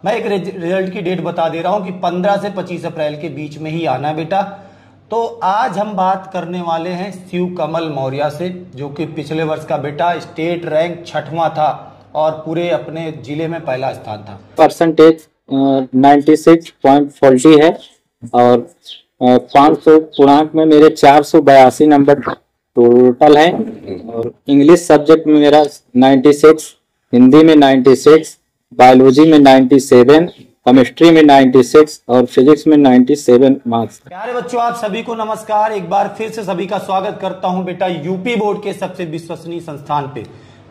मैं एक रिजल्ट की डेट बता दे रहा हूं कि 15 से 25 अप्रैल के बीच में ही आना है बेटा। तो आज हम बात करने वाले हैं शिव कमल मौर्य से, जो कि पिछले वर्ष का बेटा स्टेट रैंक 6वां था और पूरे अपने जिले में पहला स्थान था। परसेंटेज 96.40 है और 500 पूर्णांक में मेरे 482 नंबर टोटल है और इंग्लिश सब्जेक्ट में मेरा 96, हिंदी में 96, बायोलॉजी में 97, केमिस्ट्री में 96 और फिजिक्स में 97 मार्क्स। प्यारे बच्चों, आप सभी को नमस्कार। एक बार फिर से सभी का स्वागत करता हूं बेटा यूपी बोर्ड के सबसे विश्वसनीय संस्थान पे।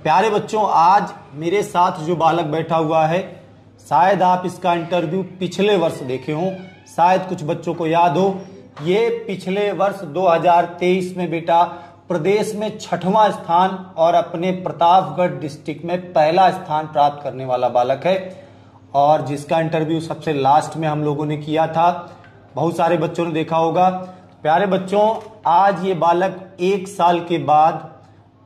प्यारे बच्चों, आज मेरे साथ जो बालक बैठा हुआ है, शायद आप इसका इंटरव्यू पिछले वर्ष देखे हो, शायद कुछ बच्चों को याद हो। ये पिछले वर्ष 2023 में बेटा प्रदेश में 6वां स्थान और अपने प्रतापगढ़ डिस्ट्रिक्ट में पहला स्थान प्राप्त करने वाला बालक है और जिसका इंटरव्यू सबसे लास्ट में हम लोगों ने किया था। बहुत सारे बच्चों ने देखा होगा। प्यारे बच्चों, आज ये बालक 1 साल के बाद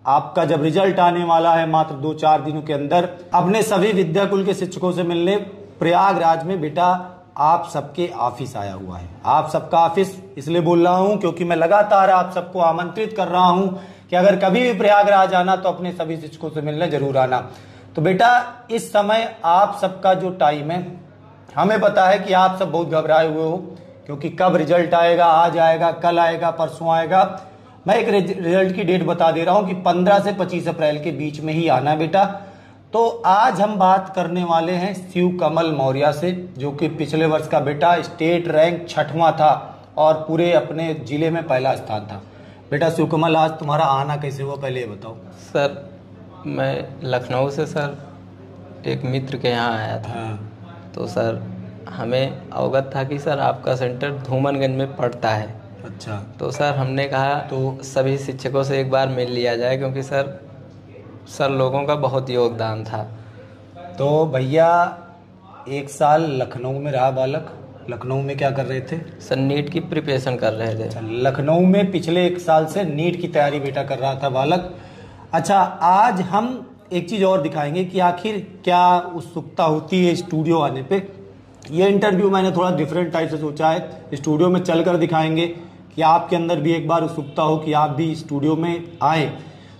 आपका जब रिजल्ट आने वाला है मात्र 2-4 दिनों के अंदर, अपने सभी विद्याकुल के शिक्षकों से मिलने प्रयागराज में बेटा आप सबके ऑफिस आया हुआ है। आप सबका ऑफिस इसलिए बोल रहा हूं क्योंकि मैं लगातार आप सबको आमंत्रित कर रहा हूं कि अगर कभी भी प्रयागराज आना तो अपने सभी शिक्षकों से मिलने जरूर आना। तो बेटा इस समय आप सबका जो टाइम है, हमें पता है कि आप सब बहुत घबराए हुए हो क्योंकि कब रिजल्ट आएगा, आज आएगा, कल आएगा, परसों आएगा। मैं एक रिजल्ट की डेट बता दे रहा हूं कि 15 से 25 अप्रैल के बीच में ही आना है बेटा। तो आज हम बात करने वाले हैं शिव कमल मौर्य से, जो कि पिछले वर्ष का बेटा स्टेट रैंक 6वां था और पूरे अपने जिले में पहला स्थान था। बेटा शिव कमल, आज तुम्हारा आना कैसे हुआ, पहले ये बताओ। सर, मैं लखनऊ से सर एक मित्र के यहाँ आया था। हाँ। तो सर हमें अवगत था कि सर आपका सेंटर धूमनगंज में पड़ता है। अच्छा। तो सर हमने कहा तो सभी शिक्षकों से एक बार मिल लिया जाए, क्योंकि सर लोगों का बहुत योगदान था। तो भैया 1 साल लखनऊ में रहा बालक। लखनऊ में क्या कर रहे थे? सर नीट की प्रिपरेशन कर रहे थे। अच्छा, लखनऊ में पिछले 1 साल से नीट की तैयारी बेटा कर रहा था बालक। अच्छा, आज हम एक चीज़ और दिखाएंगे कि आखिर क्या उत्सुकता होती है स्टूडियो आने पे। ये इंटरव्यू मैंने थोड़ा डिफरेंट टाइप से सोचा है। स्टूडियो में चलकर दिखाएंगे कि आपके अंदर भी एक बार उत्सुकता हो कि आप भी स्टूडियो में आए।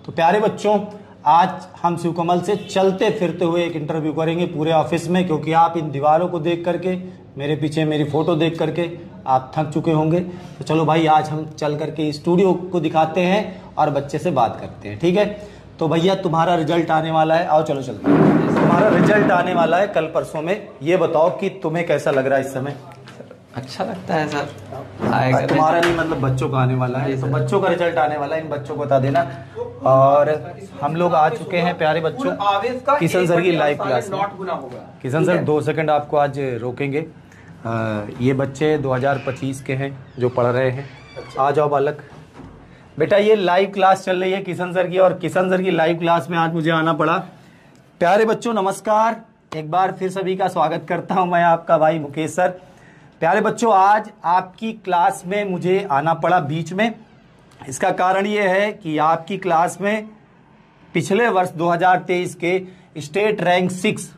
तो प्यारे बच्चों, आज हम शिव कमल से चलते फिरते हुए एक इंटरव्यू करेंगे पूरे ऑफिस में, क्योंकि आप इन दीवारों को देख करके, मेरे पीछे मेरी फोटो देख करके आप थक चुके होंगे। तो चलो भाई, आज हम चल करके स्टूडियो को दिखाते हैं और बच्चे से बात करते हैं, ठीक है? तो भैया तुम्हारा रिजल्ट आने वाला है, आओ चलो चलते हैं। तुम्हारा रिजल्ट आने वाला है कल परसों में। ये बताओ कि तुम्हें कैसा लग रहा है इस समय? अच्छा लगता है सर, आएगा। तुम्हारा नहीं, मतलब बच्चों का आने वाला है। तो बच्चों का रिजल्ट आने वाला है, इन बच्चों को बता देना। और हम लोग आ चुके हैं प्यारे बच्चों किशन सर की लाइव क्लास में। किशन सर 2 सेकंड आपको आज रोकेंगे। ये बच्चे 2025 के हैं जो पढ़ रहे हैं। आ जाओ बालक। बेटा ये लाइव क्लास चल रही है किशन सर की, और किशन सर की लाइव क्लास में आज मुझे आना पड़ा। प्यारे बच्चों नमस्कार, एक बार फिर सभी का स्वागत करता हूं। मैं आपका भाई मुकेश सर। प्यारे बच्चों, आज आपकी क्लास में मुझे आना पड़ा बीच में। इसका कारण ये है कि आपकी क्लास में पिछले वर्ष 2023 के स्टेट रैंक 6,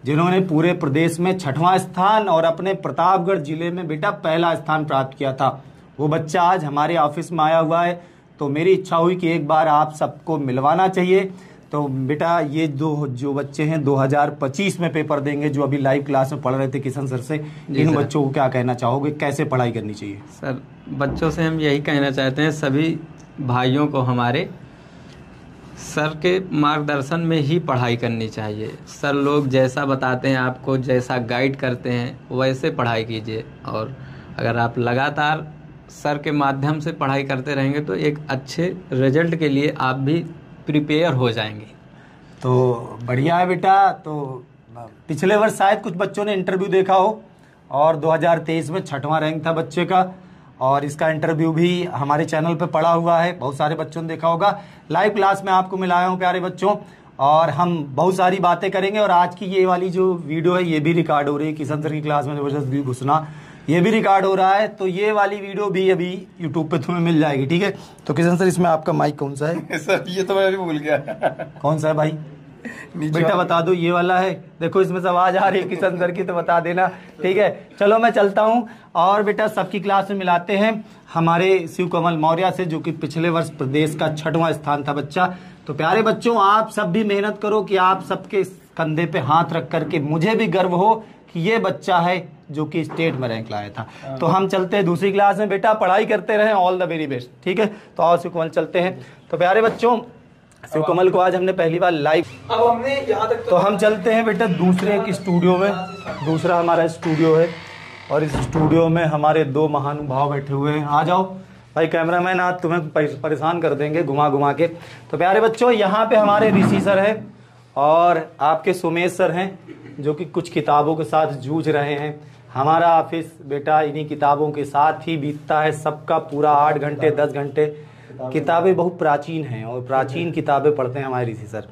जिन्होंने पूरे प्रदेश में 6वां स्थान और अपने प्रतापगढ़ जिले में बेटा पहला स्थान प्राप्त किया था, वो बच्चा आज हमारे ऑफिस में आया हुआ है। तो मेरी इच्छा हुई कि एक बार आप सबको मिलवाना चाहिए। तो बेटा ये जो बच्चे हैं 2025 में पेपर देंगे, जो अभी लाइव क्लास में पढ़ रहे थे किशन सर से, इन बच्चों को क्या कहना चाहोगे, कैसे पढ़ाई करनी चाहिए? सर बच्चों से हम यही कहना चाहते हैं, सभी भाइयों को हमारे सर के मार्गदर्शन में ही पढ़ाई करनी चाहिए। सर लोग जैसा बताते हैं आपको, जैसा गाइड करते हैं, वैसे पढ़ाई कीजिए। और अगर आप लगातार सर के माध्यम से पढ़ाई करते रहेंगे तो एक अच्छे रिजल्ट के लिए आप भी प्रिपेयर हो जाएंगे। तो बढ़िया है बेटा। तो पिछले वर्ष शायद कुछ बच्चों ने इंटरव्यू देखा हो और 2023 में 6वां रैंक था बच्चे का, और इसका इंटरव्यू भी हमारे चैनल पे पड़ा हुआ है। बहुत सारे बच्चों ने देखा होगा। लाइव क्लास में आपको मिलाया हूँ प्यारे बच्चों, और हम बहुत सारी बातें करेंगे। और आज की ये वाली जो वीडियो है ये भी रिकॉर्ड हो रही है। किशन सर की क्लास में जबरदस्त भी घुसना, ये भी रिकॉर्ड हो रहा है। तो ये वाली वीडियो भी अभी यूट्यूब पे तुम्हें मिल जाएगी, ठीक है? तो किशन सर, इसमें आपका माइक कौन सा है? सर ये तो मैं भी भूल गया। कौन सा है भाई? बेटा बता दो ये वाला है, देखो इसमें से आवाज आ रही है किशन सर की, तो बता देना, ठीक है। चलो मैं चलता हूँ और बेटा सबकी क्लास में मिलाते हैं हमारे शिव कमल मौर्य से, जो कि पिछले वर्ष प्रदेश का 6वां स्थान था बच्चा। तो प्यारे बच्चों, आप सब भी मेहनत करो कि आप सबके कंधे पे हाथ रख करके मुझे भी गर्व हो कि ये बच्चा है जो कि स्टेट में रैंक लाया था। तो हम चलते हैं दूसरी क्लास में, बेटा पढ़ाई करते रहें, ऑल द वेरी बेस्ट, ठीक है। तो और शिव कमल चलते हैं। तो प्यारे बच्चों, शिव कमल को आज हमने पहली बार लाइव, अब हमने यहाँ तक तो हम चलते हैं बेटा दूसरे एक स्टूडियो में। दूसरा हमारा स्टूडियो है और इस स्टूडियो में हमारे 2 महानुभाव बैठे हुए हैं। आ जाओ भाई कैमरामैन, आज तुम्हें परेशान कर देंगे घुमा घुमा के। तो प्यारे बच्चों, यहाँ पे हमारे ऋषि सर है और आपके सुमेश सर हैं, जो कि कुछ किताबों के साथ जूझ रहे हैं। हमारा ऑफिस बेटा इन्हीं किताबों के साथ ही बीतता है, सबका पूरा 8 घंटे 10 घंटे। किताबें बहुत प्राचीन हैं और प्राचीन किताबें पढ़ते हैं हमारे ऋषि सर।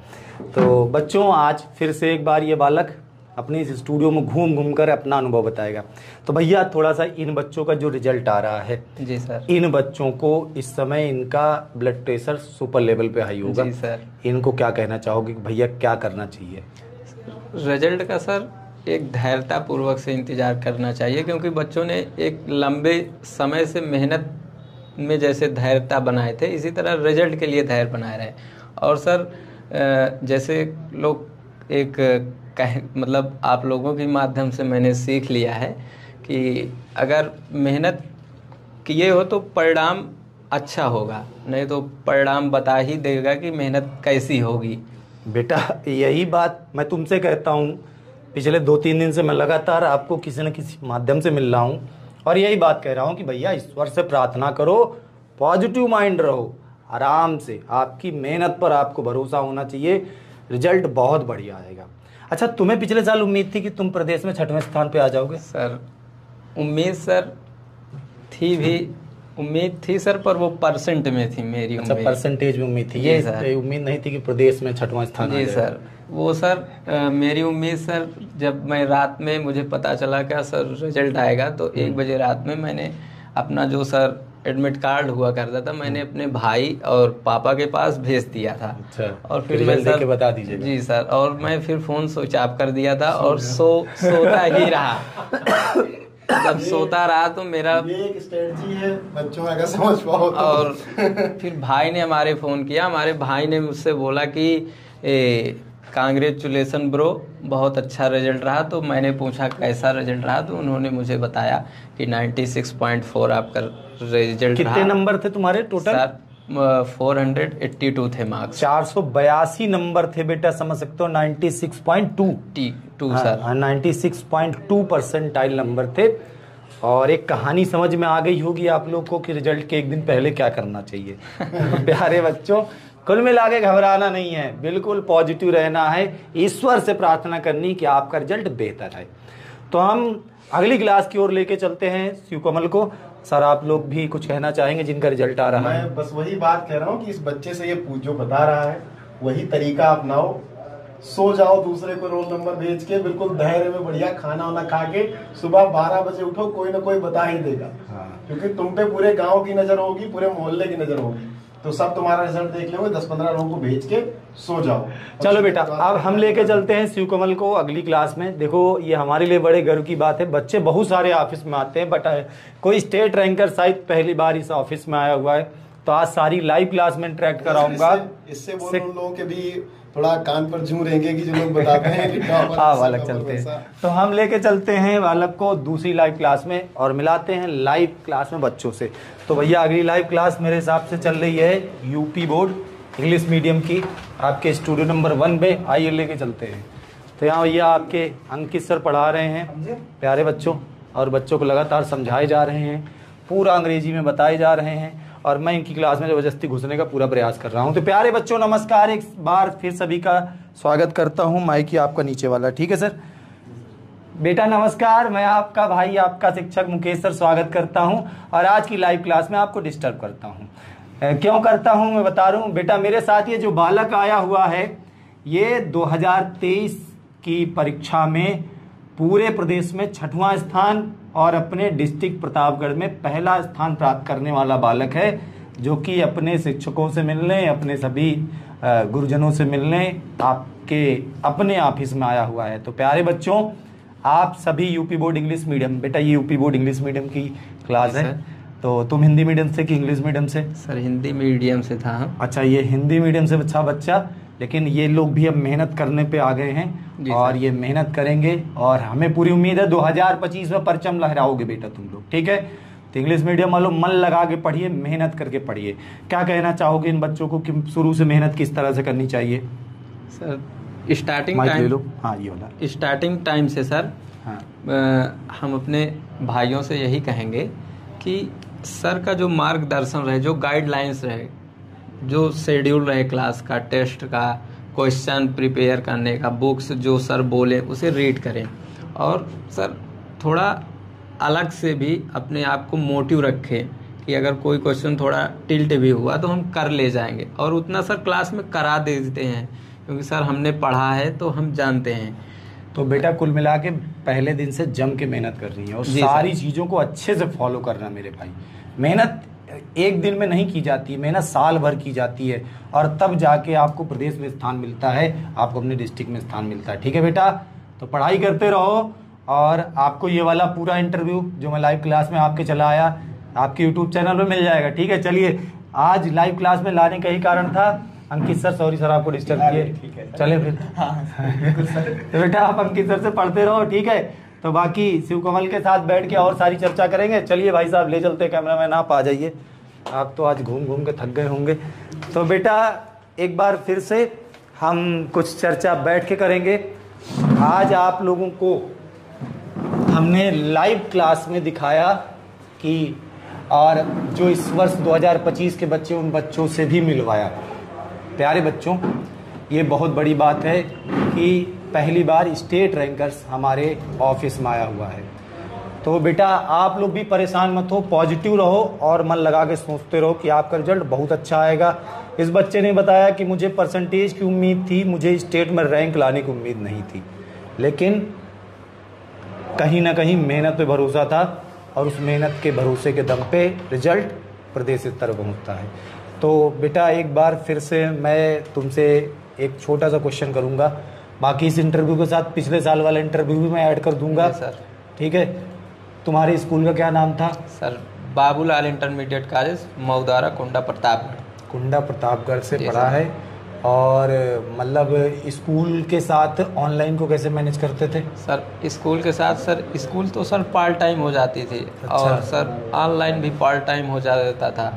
तो बच्चों, आज फिर से एक बार ये बालक अपने इस स्टूडियो में घूम घूम कर अपना अनुभव बताएगा। तो भैया थोड़ा सा इन बच्चों का जो रिजल्ट आ रहा है, जी सर, इन बच्चों को इस समय इनका ब्लड प्रेशर सुपर लेवल पे हाई होगा। जी सर, इनको क्या कहना चाहोगे कि भैया क्या करना चाहिए? रिजल्ट का सर एक धैर्यता पूर्वक से इंतजार करना चाहिए, क्योंकि बच्चों ने एक लंबे समय से मेहनत में जैसे धैर्यता बनाए थे, इसी तरह रिजल्ट के लिए धैर्य बनाए रहे। और सर जैसे लोग एक मतलब आप लोगों के माध्यम से मैंने सीख लिया है कि अगर मेहनत किए हो तो परिणाम अच्छा होगा, नहीं तो परिणाम बता ही देगा कि मेहनत कैसी होगी। बेटा यही बात मैं तुमसे कहता हूँ, पिछले 2-3 दिन से मैं लगातार आपको किसी न किसी माध्यम से मिल रहा हूँ और यही बात कह रहा हूँ कि भैया ईश्वर से प्रार्थना करो, पॉजिटिव माइंड रहो, आराम से, आपकी मेहनत पर आपको भरोसा होना चाहिए, रिजल्ट बहुत बढ़िया आएगा। अच्छा, तुम्हें पिछले साल उम्मीद थी कि तुम प्रदेश में 6वें स्थान पे आ जाओगे? सर उम्मीद सर थी, भी उम्मीद थी सर, पर वो परसेंट में थी मेरी उम्मीद। अच्छा, परसेंटेज में उम्मीद थी, ये सर उम्मीद नहीं थी कि प्रदेश में 6वां स्थान। जी सर, वो सर मेरी उम्मीद सर, जब मैं रात में मुझे पता चला क्या सर रिजल्ट आएगा, तो 1 बजे रात में मैंने अपना जो सर एडमिट कार्ड हुआ करता था, मैंने अपने भाई और पापा के पास भेज दिया था। अच्छा, और फिर मैं सर बता दीजिएगा। जी सर, और मैं फिर फोन स्विच ऑफ कर दिया था और सोता ही रहा। जब सोता रहा तो मेरा ये एक स्ट्रेटजी है बच्चों, अगर समझ पाओ तो। और फिर भाई ने हमारे फ़ोन किया, हमारे भाई ने मुझसे बोला कि कांग्रेचुलेसन ब्रो, बहुत अच्छा रिजल्ट रहा। तो मैंने पूछा कैसा रिजल्ट रहा, तो उन्होंने मुझे बताया कि 96.4 आपका रिजल्ट रहा। कितने नंबर थे तुम्हारे टोटल? सर 482 थे मार्क्स। 482 नंबर थे बेटा, समझ सकते हो। 96.2 सर, 96.2 परसेंटाइल नंबर थे। और एक कहानी समझ में आ गई होगी आप लोग को कि रिजल्ट के 1 दिन पहले क्या करना चाहिए। प्यारे बच्चों, कुल मिला के घबराना नहीं है, बिल्कुल पॉजिटिव रहना है, ईश्वर से प्रार्थना करनी कि आपका रिजल्ट बेहतर है। तो हम अगली क्लास की ओर लेके चलते हैं शिव कमल को। सर आप लोग भी कुछ कहना चाहेंगे जिनका रिजल्ट आ रहा है? मैं बस वही बात कह रहा हूँ कि इस बच्चे से ये जो बता रहा है वही तरीका अपनाओ। सो जाओ, दूसरे को रोल नंबर भेज के, बिल्कुल धैर्य में बढ़िया खाना वाना खा के सुबह 12 बजे उठो, कोई ना कोई बता ही देगा। क्योंकि तुम पे पूरे गांव की नजर होगी, पूरे मोहल्ले की नजर होगी, तो सब तुम्हारा रिजल्ट देख लेंगे। 10-15 लोगों को भेज के सो जाओ। चलो बेटा, अब हम लेके चलते हैं शिव कमल को अगली क्लास में। देखो ये हमारे लिए बड़े गर्व की बात है, बच्चे बहुत सारे ऑफिस में आते हैं, बट कोई स्टेट रैंकर शायद पहली बार इस ऑफिस में आया हुआ है। तो आज सारी लाइव क्लास में इंटरेक्ट कराऊंगा। इससे वो लोगों के भी थोड़ा कान पर जूं रहेंगे कि जो लोग बताते हैं कि हाँ बालक चलते हैं। तो हम लेके चलते हैं बालक को दूसरी लाइव क्लास में और मिलाते हैं लाइव क्लास में बच्चों से। तो भैया अगली लाइव क्लास मेरे हिसाब से चल रही है यूपी बोर्ड इंग्लिश मीडियम की, आपके स्टूडियो नंबर 1 में। आइए लेके चलते हैं। तो यहाँ भैया आपके अंकित सर पढ़ा रहे हैं प्यारे बच्चों, और बच्चों को लगातार समझाए जा रहे हैं, पूरा अंग्रेजी में बताए जा रहे हैं, और मैं इनकी क्लास में ज़बरदस्ती घुसने का पूरा प्रयास कर रहा हूं। तो प्यारे बच्चों नमस्कार, एक बार फिर सभी का स्वागत करता हूं। माइक आपका नीचे वाला, ठीक है सर? बेटा नमस्कार, मैं आपका भाई, आपका शिक्षक मुकेश सर स्वागत करता हूं और आज की लाइव क्लास में आपको डिस्टर्ब करता हूं। क्यों करता हूं मैं बता रहा हूं। बेटा मेरे साथ ये जो बालक आया हुआ है, ये 2023 की परीक्षा में पूरे प्रदेश में 6वां स्थान और अपने डिस्ट्रिक्ट प्रतापगढ़ में पहला स्थान प्राप्त करने वाला बालक है, जो कि अपने शिक्षकों से मिलने, अपने सभी गुरुजनों से मिलने, आप के अपने ऑफिस में आया हुआ है। तो प्यारे बच्चों, आप सभी यूपी बोर्ड इंग्लिश मीडियम, बेटा ये यूपी बोर्ड इंग्लिश मीडियम की क्लास है, तो तुम हिंदी मीडियम से कि इंग्लिश मीडियम से? सर हिंदी मीडियम से था हम। अच्छा, ये हिंदी मीडियम से अच्छा बच्चा, लेकिन ये लोग भी अब मेहनत करने पे आ गए हैं और ये मेहनत करेंगे और हमें पूरी उम्मीद है 2025 में परचम लहराओगे बेटा तुम लोग, ठीक है। तो इंग्लिश मीडियम वालों मन लगा के पढ़िए, मेहनत करके पढ़िए। क्या कहना चाहोगे इन बच्चों को कि शुरू से मेहनत किस तरह से करनी चाहिए? सर स्टार्टिंग टाइम, हाँ ये वाला स्टार्टिंग टाइम से सर हाँ। हम अपने भाइयों से यही कहेंगे कि सर का जो मार्गदर्शन रहे, जो गाइडलाइंस रहे, जो शेड्यूल रहे क्लास का, टेस्ट का, क्वेश्चन प्रिपेयर करने का, बुक्स जो सर बोले उसे रीड करें और सर थोड़ा अलग से भी अपने आप को मोटिव रखें कि अगर कोई क्वेश्चन थोड़ा टिल्ट भी हुआ तो हम कर ले जाएंगे और उतना सर क्लास में करा देते हैं क्योंकि सर हमने पढ़ा है तो हम जानते हैं। तो बेटा कुल मिला के पहले दिन से जम के मेहनत कर रही है और सारी चीज़ों को अच्छे से फॉलो करना मेरे भाई। मेहनत एक दिन में नहीं की जाती, मेहनत साल भर की जाती है और तब जाके आपको प्रदेश में स्थान मिलता है, आपको अपने डिस्ट्रिक्ट में स्थान मिलता है, ठीक है बेटा। तो पढ़ाई करते रहो और आपको ये वाला पूरा इंटरव्यू जो मैं लाइव क्लास में आपके चला आया आपके यूट्यूब चैनल पे मिल जाएगा, ठीक है। चलिए, आज लाइव क्लास में लाने का ही कारण था अंकित सर, सॉरी सर आपको डिस्टर्ब किए, चले फिर। तो बेटा आप अंकित सर से पढ़ते रहो, ठीक है। तो बाकी शिव कमल के साथ बैठ के और सारी चर्चा करेंगे। चलिए भाई साहब ले चलते, कैमरामैन आप आ जाइए, आप तो आज घूम घूम के थक गए होंगे। तो बेटा एक बार फिर से हम कुछ चर्चा बैठ के करेंगे। आज आप लोगों को हमने लाइव क्लास में दिखाया कि और जो इस वर्ष 2025 के बच्चे, उन बच्चों से भी मिलवाया। प्यारे बच्चों, ये बहुत बड़ी बात है कि पहली बार स्टेट रैंकर्स हमारे ऑफिस में आया हुआ है। तो बेटा आप लोग भी परेशान मत हो, पॉजिटिव रहो और मन लगा के सोचते रहो कि आपका रिजल्ट बहुत अच्छा आएगा। इस बच्चे ने बताया कि मुझे परसेंटेज की उम्मीद थी, मुझे स्टेट में रैंक लाने की उम्मीद नहीं थी, लेकिन कहीं ना कहीं मेहनत पे भरोसा था और उस मेहनत के भरोसे के दम पे रिजल्ट प्रदेश स्तर पहुँचता है। तो बेटा एक बार फिर से मैं तुमसे एक छोटा सा क्वेश्चन करूँगा, बाकी इस इंटरव्यू के साथ पिछले साल वाला इंटरव्यू भी मैं ऐड कर दूंगा सर, ठीक है। तुम्हारे स्कूल का क्या नाम था? सर बाबूलाल इंटरमीडिएट कॉलेज, मऊदारा, कुंडा प्रतापगढ़। कुंडा प्रतापगढ़ से पढ़ा है। और मतलब स्कूल के साथ ऑनलाइन को कैसे मैनेज करते थे? सर स्कूल के साथ सर, स्कूल तो सर पार्ट टाइम हो जाती थी। अच्छा। और सर ऑनलाइन भी पार्ट टाइम हो जाता था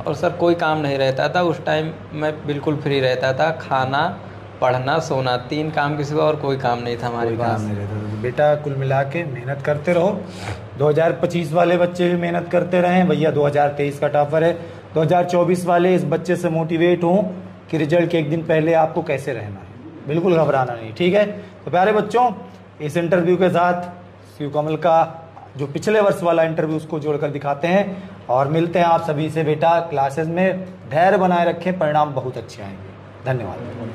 और सर कोई काम नहीं रहता था उस टाइम, मैं बिल्कुल फ्री रहता था, खाना, पढ़ना, सोना, 3 काम के सिवा और कोई काम नहीं था हमारे पास। बेटा कुल मिला के मेहनत करते रहो। 2025 वाले बच्चे भी मेहनत करते रहें भैया, 2023 का टॉपर है। 2024 वाले इस बच्चे से मोटिवेट हों कि रिजल्ट के एक दिन पहले आपको कैसे रहना है, बिल्कुल घबराना नहीं, ठीक है। तो प्यारे बच्चों, इस इंटरव्यू के साथ शिव कमल का जो पिछले वर्ष वाला इंटरव्यू उसको जोड़कर दिखाते हैं और मिलते हैं आप सभी से बेटा क्लासेस में। धैर्य बनाए रखें, परिणाम बहुत अच्छे आएंगे। धन्यवाद।